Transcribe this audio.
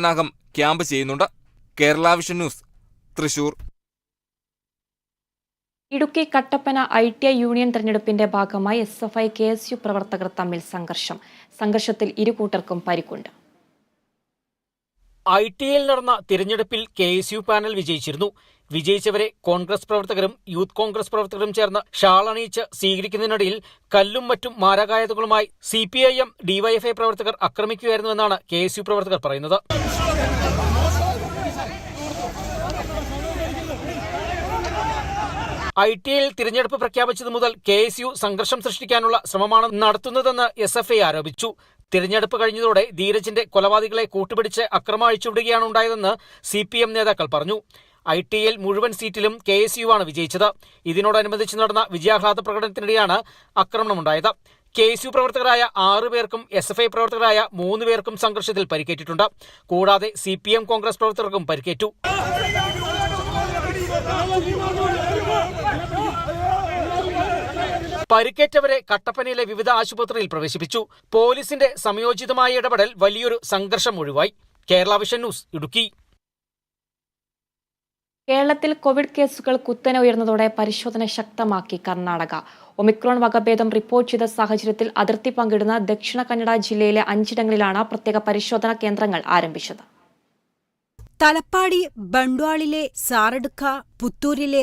Camp ചെയ്യുന്നുണ്ട്. Kerala vision news, Thrissur. Idukki Kattappana ITI union തെരഞ്ഞെടുപ്പിന്റെ ഭാഗമായി SFI KSU പ്രവർത്തകർ തമ്മിൽ സംഘർഷത്തിൽ ഇരുകൂട്ടർക്കും പരിക്കുണ്ട്. ITIയിൽ നടന്ന തിരഞ്ഞെടുപ്പിൽ KSU പാനൽ വിജയിച്ചിരുന്നു. വിജയിച്ചവരെ കോൺഗ്രസ് പ്രവർത്തകരും യൂത്ത് കോൺഗ്രസ് പ്രവർത്തകരും ചേർന്ന് ഷാൾ അണിയിച്ച് സ്വീകരിക്കുന്നതിനിടയിൽ കല്ലും മറ്റും മാരകായുധങ്ങളുമായി CPIM DYFI പ്രവർത്തകർ ആക്രമിക്കുകയായിരുന്നുവെന്നാണ് KSU പ്രവർത്തകർ പറയുന്നത്. ITIയിൽ തിരഞ്ഞെടുപ്പ് പ്രഖ്യാപിച്ചതു മുതൽ KSU സംഘർഷം സൃഷ്ടിക്കാനുള്ള ശ്രമമാണ് നടത്തുന്നതെന്ന് SFI ആരോപിച്ചു. തിരഞ്ഞെടുപ്പ് കഴിഞ്ഞതോടെ ധീരജിന്റെ കൊലപാതകളെ കൂട്ടുപിടിച്ച് അക്രമം അഴിച്ചുവിടുകയാണ് ഉണ്ടായതെന്ന് CPM നേതാക്കൾ പറഞ്ഞു. ITIയിൽ മുഴുവൻ സീറ്റിലും KSU ആണ് വിജയിച്ചത്. ഇതിനോടനുബന്ധിച്ച് നടന്ന വിജയാഹ്ലാദ പ്രകടനത്തിനിടെയാണ് ആക്രമണമുണ്ടായത്. KSU പ്രവർത്തകരായ 6 പേർക്കും SFI പ്രവർത്തകരായ 3 പേർക്കും സംഘർഷത്തിൽ പരിക്കേറ്റിട്ടുണ്ട്. കൂടാതെ CPM കോൺഗ്രസ് പ്രവർത്തകർക്കും പരിക്കേറ്റു. പരിക്കേറ്റവരെ കട്ടപ്പനയിലെ വിവിധ ആശുപത്രിയിൽ പ്രവേശിപ്പിച്ചു. പോലീസിന്റെ സമയോചിതമായ ഇടപെടൽ വലിയൊരു സംഘർഷം ഒഴിവായി. Kerala vision news, Idukki. കേരളത്തിൽ കോവിഡ് കേസുകൾ കുത്തനെ ഉയർന്നതോടെ പരിശോധന ശക്തമാക്കി കർണാടക. ഒമിക്രോൺ വകഭേദം റിപ്പോർട്ട് ചെയ്ത സാഹചര്യത്തിൽ അതിർത്തി പങ്കിടുന്ന ദക്ഷിണ കന്നഡ ജില്ലയിലെ 5ഇടങ്ങളിലാണ് പ്രത്യേക പരിശോധനാ കേന്ദ്രങ്ങൾ ആരംഭിച്ചത്. തലപ്പാടി, ബണ്ട്വാളിലെ സാറഡ്ക, പുത്തൂരിലെ